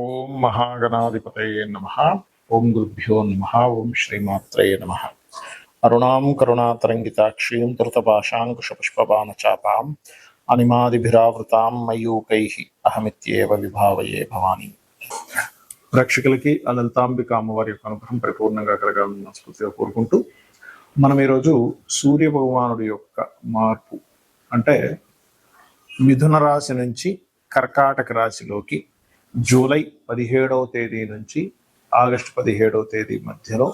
ఓం మహాగణాధిపతయే నమః. ఓం గురుభ్యో నమః. ఓం శ్రీమాత్రయే నమః. అరుణాం కరుణాతరంగితాక్షీం ధృతపాశాంకుశపుష్పబాణచాపాం అనిమాదిభిరావృతాం మయూకైః అహమిత్యేవ విభావయే భవాని. ప్రేక్షకులకి ఆ లలితాంబిక అమ్మవారి యొక్క అనుగ్రహం పరిపూర్ణంగా కలగాలని మనస్ఫూర్తిగా కోరుకుంటూ మనం ఈరోజు సూర్య భగవానుడి యొక్క మార్పు అంటే మిథున రాశి నుంచి కర్కాటక రాశిలోకి జూలై 17వ తేదీ నుంచి ఆగస్టు 17వ తేదీ మధ్యలో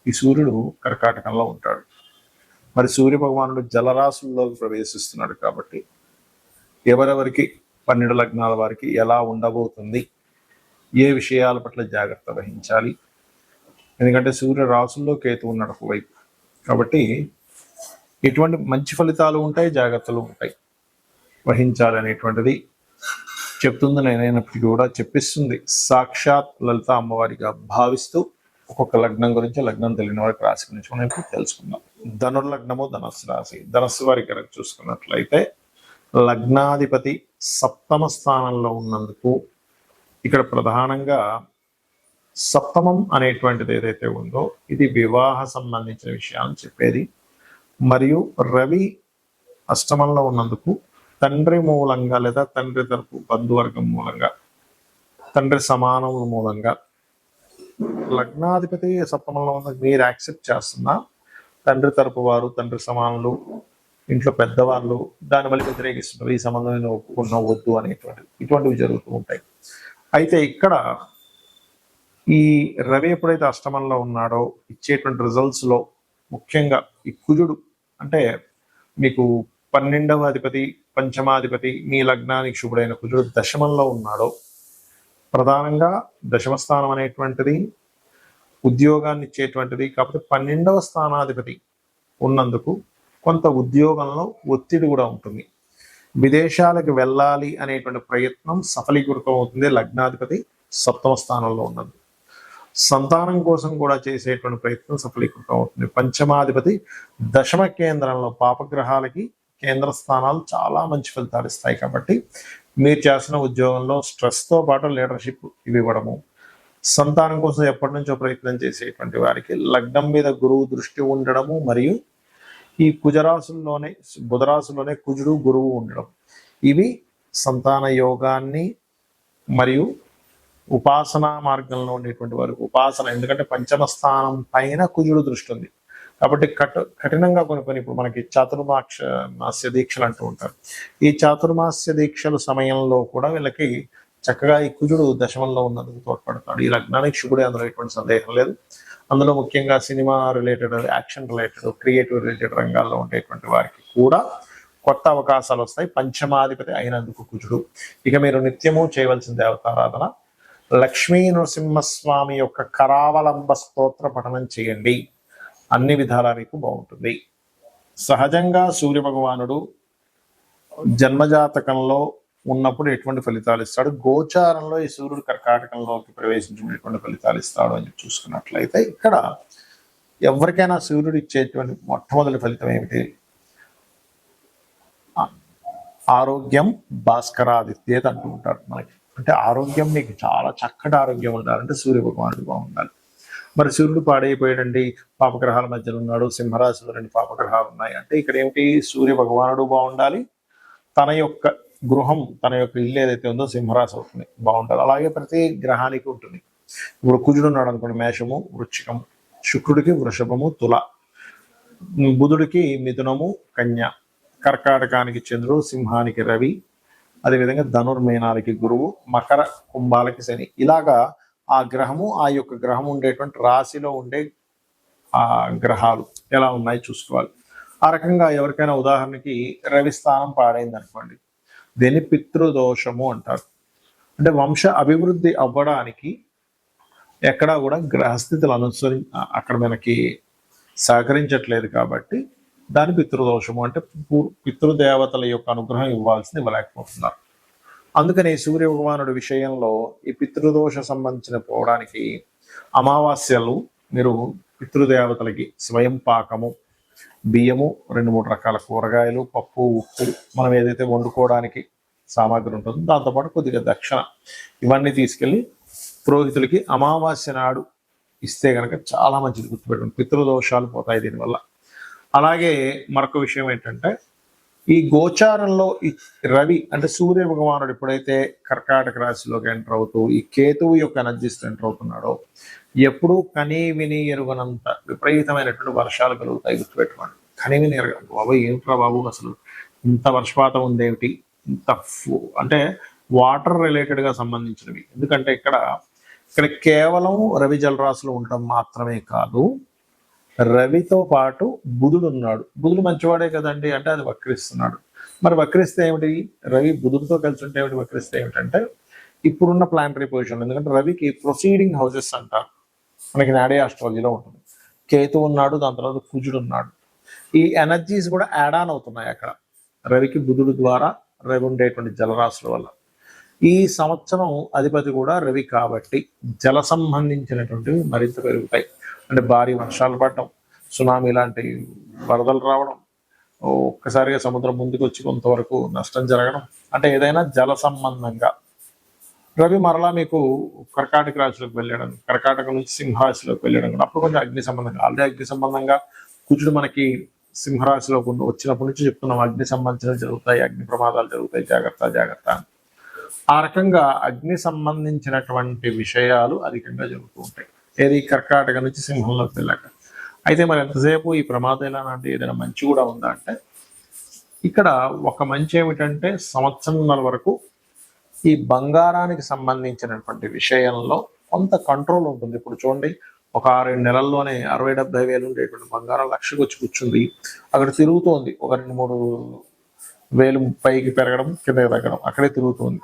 ఈ సూర్యుడు కర్కాటకంలో ఉంటాడు. మరి సూర్య భగవానుడు జలరాశుల్లోకి ప్రవేశిస్తున్నాడు కాబట్టి ఎవరెవరికి 12 లగ్నాల వారికి ఎలా ఉండబోతుంది, ఏ విషయాల పట్ల జాగ్రత్త వహించాలి, ఎందుకంటే సూర్య రాశుల్లో కేతు ఉన్నాడు ఒకవైపు కాబట్టి ఎటువంటి మంచి ఫలితాలు ఉంటాయి, జాగ్రత్తలు ఉంటాయి, వహించాలి అనేటువంటిది చెప్తుంది. నేనైనప్పటికీ కూడా చెప్పిస్తుంది సాక్షాత్ లలిత అమ్మవారిగా భావిస్తూ ఒక్కొక్క లగ్నం గురించి, లగ్నం తెలియని వారికి రాశి గురించి మనం ఇప్పుడు తెలుసుకుందాం. ధనుర్లగ్నము ధనస్సు రాశి. ధనస్సు వారికి కనుక చూసుకున్నట్లయితే లగ్నాధిపతి సప్తమ స్థానంలో ఉన్నందుకు ఇక్కడ ప్రధానంగా సప్తమం అనేటువంటిది ఏదైతే ఉందో ఇది వివాహ సంబంధించిన విషయాలను చెప్పేది. మరియు రవి అష్టమంలో ఉన్నందుకు తండ్రి మూలంగా లేదా తండ్రి తరపు బంధువర్గం మూలంగా, తండ్రి సమానముల మూలంగా లగ్నాధిపతి సప్తమంలో ఉన్న మీరు యాక్సెప్ట్ చేస్తున్నా తండ్రి తరపు వారు, తండ్రి సమానులు, ఇంట్లో పెద్దవాళ్ళు దాని వల్ల వ్యతిరేకిస్తున్నారు. ఈ సంబంధం ఒప్పుకున్న వద్దు అనేటువంటివి ఇటువంటివి జరుగుతూ ఉంటాయి. అయితే ఇక్కడ ఈ రవి ఎప్పుడైతే అష్టమంలో ఉన్నాడో ఇచ్చేటువంటి రిజల్ట్స్లో ముఖ్యంగా ఈ కుజుడు అంటే మీకు 12వ అధిపతి, పంచమాధిపతి, మీ లగ్నానికి శుభుడైన కుజుడు దశమంలో ఉన్నాడో ప్రధానంగా దశమ స్థానం అనేటువంటిది ఉద్యోగాన్ని ఇచ్చేటువంటిది కాబట్టి 12వ స్థానాధిపతి ఉన్నందుకు కొంత ఉద్యోగంలో ఒత్తిడి కూడా ఉంటుంది. విదేశాలకు వెళ్ళాలి అనేటువంటి ప్రయత్నం సఫలీకృతం అవుతుంది లగ్నాధిపతి సప్తమ స్థానంలో ఉన్నది. సంతానం కోసం కూడా చేసేటువంటి ప్రయత్నం సఫలీకృతం అవుతుంది. పంచమాధిపతి దశమ కేంద్రంలో పాపగ్రహాలకి కేంద్ర స్థానాలు చాలా మంచి ఫలితాలు ఇస్తాయి కాబట్టి మీరు చేసిన ఉద్యోగంలో స్ట్రెస్తో పాటు లీడర్షిప్ ఇవి ఇవ్వడము, సంతానం కోసం ఎప్పటి నుంచో ప్రయత్నం చేసేటువంటి వారికి లగ్నం మీద గురువు దృష్టి ఉండడము, మరియు ఈ కుజరాశుల్లోనే బుధరాశుల్లోనే కుజుడు గురువు ఉండడం, ఇవి సంతాన యోగాన్ని మరియు ఉపాసనా మార్గంలో ఉండేటువంటి వారికి ఉపాసన, ఎందుకంటే పంచమ స్థానం పైన కుజుడు దృష్టి ఉంది కాబట్టి కఠినంగా కొన్ని ఇప్పుడు మనకి చాతుర్మాస్య దీక్షలు అంటూ ఉంటారు. ఈ చాతుర్మాస్య దీక్షల సమయంలో కూడా వీళ్ళకి చక్కగా ఈ కుజుడు దశమంలో ఉన్నందుకు తోడ్పడతాడు. ఈ లగ్నానికి శుభుడే, అందులో ఎటువంటి సందేహం లేదు. అందులో ముఖ్యంగా cinema related, action related, creative related రంగాల్లో ఉండేటువంటి వారికి కూడా కొత్త అవకాశాలు వస్తాయి పంచమాధిపతి అయినందుకు కుజుడు. ఇక మీరు నిత్యము చేయవలసిన దేవతారాధన లక్ష్మీ నరసింహస్వామి యొక్క కరావలంబ స్తోత్ర పఠనం చేయండి. అన్ని విధాలా మీకు బాగుంటుంది. సహజంగా సూర్య భగవానుడు జన్మజాతకంలో ఉన్నప్పుడు ఎటువంటి ఫలితాలు ఇస్తాడు, గోచారంలో ఈ సూర్యుడు కర్కాటకంలోకి ప్రవేశించినప్పుడు ఎటువంటి ఫలితాలు ఇస్తాడు అని చూసుకున్నట్లయితే ఇక్కడ ఎవరికైనా సూర్యుడు ఇచ్చేటువంటి మొట్టమొదటి ఫలితం ఏమిటి? ఆరోగ్యం భాస్కరాదిత్యేది అంటూ ఉంటారు మనకి. అంటే ఆరోగ్యం మీకు చాలా చక్కటి ఆరోగ్యం ఉండాలంటే సూర్య భగవానుడు బాగుండాలి. మరి సూర్యుడు పాడైపోయాడండి, పాపగ్రహాల మధ్యలో ఉన్నాడు, సింహరాశిలో 2 పాపగ్రహాలు ఉన్నాయి అంటే ఇక్కడ ఏమిటి? సూర్య భగవానుడు బాగుండాలి, తన యొక్క గృహం, తన యొక్క ఇల్లు ఏదైతే ఉందో సింహరాశి అవుతుంది బాగుండాలి. అలాగే ప్రతి గ్రహానికి ఉంటుంది. ఇప్పుడు కుజుడు ఉన్నాడు అనుకోండి, మేషము, వృశ్చికము, శుక్రుడికి వృషభము, తుల, బుధుడికి మిథునము, కన్య, కర్కాటకానికి చంద్రుడు, సింహానికి రవి, అదేవిధంగా ధనుర్మీనాలకి గురువు, మకర కుంభాలకి శని. ఇలాగా ఆ గ్రహము, ఆ యొక్క గ్రహం ఉండేటువంటి రాశిలో ఉండే ఆ గ్రహాలు ఎలా ఉన్నాయి చూసుకోవాలి. ఆ రకంగా ఎవరికైనా ఉదాహరణకి రవి స్థానం పాడైంది అనుకోండి, దీన్ని పితృదోషము అంటారు. అంటే వంశ అభివృద్ధి అవ్వడానికి ఎక్కడా కూడా గ్రహస్థితులు అక్కడ మనకి సహకరించట్లేదు కాబట్టి దాని పితృదోషము అంటే పితృదేవతల యొక్క అనుగ్రహం ఇవ్వాల్సింది ఇవ్వలేకపోతున్నారు. అందుకని సూర్య భగవానుడి విషయంలో ఈ పితృదోష సంబంధించిన పోవడానికి అమావాస్యలు మీరు పితృదేవతలకి స్వయం పాకము, బియ్యము, 2-3 రకాల కూరగాయలు, పప్పు, ఉప్పు మనం ఏదైతే వండుకోవడానికి సామాగ్రి ఉంటుంది. దాంతోపాటు కొద్దిగా దక్షిణ ఇవన్నీ తీసుకెళ్ళి పురోహితులకి అమావాస్య నాడు ఇస్తే కనుక చాలా మంచిది. గుర్తుపెట్టుకోండి, పితృదోషాలు పోతాయి దీనివల్ల. అలాగే మరొక విషయం ఏంటంటే, ఈ గోచారంలో ఈ రవి అంటే సూర్య భగవానుడు ఎప్పుడైతే కర్కాటక రాశిలోకి ఎంటర్ అవుతూ ఈ కేతువు యొక్క ఎనర్జీస్ ఎంటర్ అవుతున్నాడో ఎప్పుడూ కనీ విని ఎరుగనంత విపరీతమైనటువంటి వర్షాలు కలుగుతాయి. గుర్తుపెట్టుకోండి, కనీ విని ఎరగదు. బాబు ఏమిట్రా బాబు, అసలు ఇంత వర్షపాతం ఉందేమిటి, ఇంత అంటే వాటర్ రిలేటెడ్గా సంబంధించినవి. ఎందుకంటే ఇక్కడ కేవలం రవి జలరాశులు ఉండటం మాత్రమే కాదు, రవితో పాటు బుధుడు ఉన్నాడు. బుధుడు మంచివాడే కదండి అంటే అది వక్రిస్తున్నాడు. మరి వక్రిస్తే ఏమిటి, రవి బుధుడితో కలిసి ఉంటే ఏమిటి, వక్రిస్తే ఏమిటంటే ఇప్పుడున్న ప్లానటరీ పొజిషన్. ఎందుకంటే రవికి ప్రొసీడింగ్ హౌసెస్ అంటారు, మనకి నాడీ ఆస్ట్రాలజీలో ఉంటుంది. కేతు ఉన్నాడు, దాని తర్వాత కుజుడు ఉన్నాడు. ఈ ఎనర్జీస్ కూడా యాడ్ ఆన్ అవుతున్నాయి అక్కడ రవికి బుధుడు ద్వారా రవి ఉండేటువంటి జలరాశుల వల్ల. ఈ సంవత్సరం అధిపతి కూడా రవి కాబట్టి జల సంబంధించినటువంటివి మరింత పెరుగుతాయి. అంటే భారీ వర్షాలు పడటం, సునామీ లాంటి వరదలు రావడం, ఒక్కసారిగా సముద్రం ముందుకు వచ్చి కొంతవరకు నష్టం జరగడం, అంటే ఏదైనా జల సంబంధంగా. రవి మరలా మీకు కర్కాటక రాశిలోకి వెళ్ళడం, కర్కాటక నుంచి సింహరాశిలోకి వెళ్ళడం కూడా అప్పుడు కొంచెం అగ్ని సంబంధంగా, ఆల్రెడీ అగ్ని సంబంధంగా కుజుడు మనకి సింహరాశిలో వచ్చినప్పటి నుంచి చెప్తున్నాం అగ్ని సంబంధించినవి జరుగుతాయి, అగ్ని ప్రమాదాలు జరుగుతాయి, జాగ్రత్త జాగ్రత్త. ఆ రకంగా అగ్ని సంబంధించినటువంటి విషయాలు అధికంగా జరుగుతూ ఉంటాయి. ఏది కర్కాటక నుంచి సింహంలోకి వెళ్ళాక. అయితే మరి ఎంతసేపు ఈ ప్రమాదం ఎలా అంటే ఏదైనా మంచి కూడా ఉందా అంటే, ఇక్కడ ఒక మంచి ఏమిటంటే సంవత్సరాల వరకు ఈ బంగారానికి సంబంధించినటువంటి విషయంలో కొంత కంట్రోల్ ఉంటుంది. ఇప్పుడు చూడండి, ఒక 6-7 నెలల్లోనే 60-70 వేలు ఉండేటువంటి బంగారం లక్షకు వచ్చి కూర్చుంది. అక్కడ తిరుగుతోంది, ఒక 2-3 వేలు పైకి పెరగడం, కిందకి తగ్గడం, అక్కడే తిరుగుతుంది.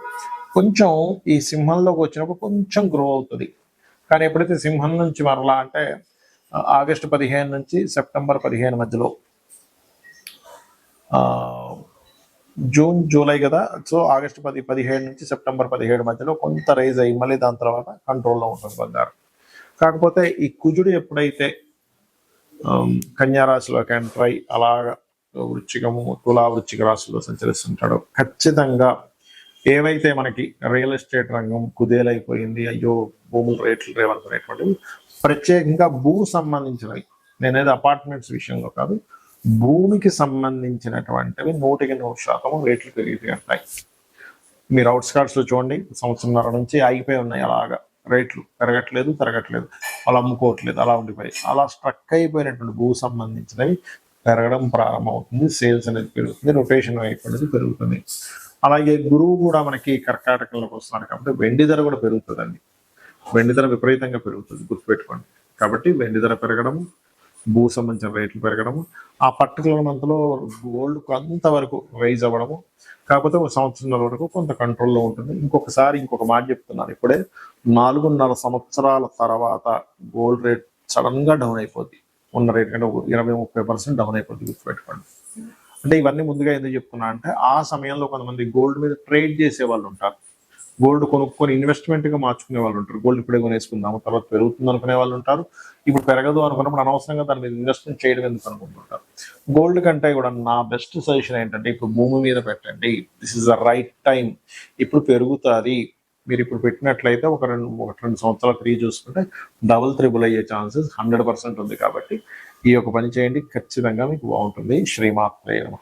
కొంచెం ఈ సింహంలోకి వచ్చినప్పుడు కొంచెం గ్రో అవుతుంది. కానీ ఎప్పుడైతే సింహం నుంచి మరలా అంటే ఆగస్టు 15 నుంచి సెప్టెంబర్ 15 మధ్యలో, జూన్ జూలై కదా, సో ఆగస్టు 15 నుంచి సెప్టెంబర్ 17 మధ్యలో కొంత రైజ్ అయ్యి మళ్ళీ దాని తర్వాత కంట్రోల్లో ఉంటుంది బంగారం. కాకపోతే ఈ కుజుడు ఎప్పుడైతే కన్యారాశిలోకి ఎంటర్ అయి అలాగా వృశ్చికము, తులా వృశ్చిక రాశిలో సంచరిస్తుంటాడో ఖచ్చితంగా ఏవైతే మనకి రియల్ ఎస్టేట్ రంగం కుదేలైపోయింది, అయ్యో భూముల రేట్లు రేవనుకునేటువంటివి, ప్రత్యేకంగా భూ సంబంధించినవి, నేనేది అపార్ట్మెంట్స్ విషయంలో కాదు, భూమికి సంబంధించినటువంటివి 100% రేట్లు పెరుగుతాయి. మీరు అవుట్స్కర్ట్స్లో చూడండి, సంవత్సరంన్నర నుంచి ఆగిపోయి ఉన్నాయి అలాగా, రేట్లు పెరగట్లేదు వాళ్ళు అమ్ముకోవట్లేదు, అలా ఉండిపోయి అలా స్ట్రక్ అయిపోయినటువంటి భూ సంబంధించినవి పెరగడం ప్రారంభమవుతుంది. సేల్స్ అనేది పెరుగుతుంది, రొటేషన్ అయిపోయినది పెరుగుతుంది. అలాగే గురువు కూడా మనకి కర్కాటకంలోకి వస్తున్నారు కాబట్టి వెండి ధర కూడా పెరుగుతుందండి. వెండి ధర విపరీతంగా పెరుగుతుంది, గుర్తుపెట్టుకోండి. కాబట్టి వెండి ధర పెరగడము, భూ సంబంధించిన రేట్లు పెరగడము, ఆ పర్టికులర్ మంత్లో గోల్డ్ కొంతవరకు రైజ్ అవ్వడము. కాకపోతే ఒక సంవత్సరాల వరకు కొంత కంట్రోల్లో ఉంటుంది. ఇంకొక మాట చెప్తున్నాను, ఇప్పుడే 4.5 సంవత్సరాల తర్వాత గోల్డ్ రేట్ సడన్ గా డౌన్ అయిపోద్ది. ఉన్న రేట్ కంటే 20-30% డౌన్ అయిపోద్ది, గుర్తుపెట్టుకోండి. అంటే ఇవన్నీ ముందుగా ఎందుకు చెప్తున్నా అంటే, ఆ సమయంలో కొంతమంది గోల్డ్ మీద ట్రేడ్ చేసే వాళ్ళు ఉంటారు, గోల్డ్ కొనుక్కొని ఇన్వెస్ట్మెంట్గా మార్చుకునే వాళ్ళు ఉంటారు. గోల్డ్ ఇప్పుడే కొనేసుకుందాము తర్వాత పెరుగుతుంది అనుకునే వాళ్ళు ఉంటారు. ఇప్పుడు పెరగదు అనుకున్నప్పుడు అనవసరంగా దాని మీద ఇన్వెస్ట్మెంట్ చేయడం ఎందుకు అనుకుంటుంటారు. గోల్డ్ కంటే కూడా నా బెస్ట్ సజెషన్ ఏంటంటే, ఇప్పుడు భూమి మీద పెట్టండి, this is the right time. ఇప్పుడు పెరుగుతుంది, మీరు ఇప్పుడు పెట్టినట్లయితే ఒక రెండు సంవత్సరాలు 3 చూసుకుంటే డబుల్ త్రిబుల్ అయ్యే ఛాన్సెస్ 100% ఉంది. కాబట్టి ఈ యొక్క పని చేయండి, ఖచ్చితంగా మీకు బాగుంటుంది. శ్రీమాత్రే నమః.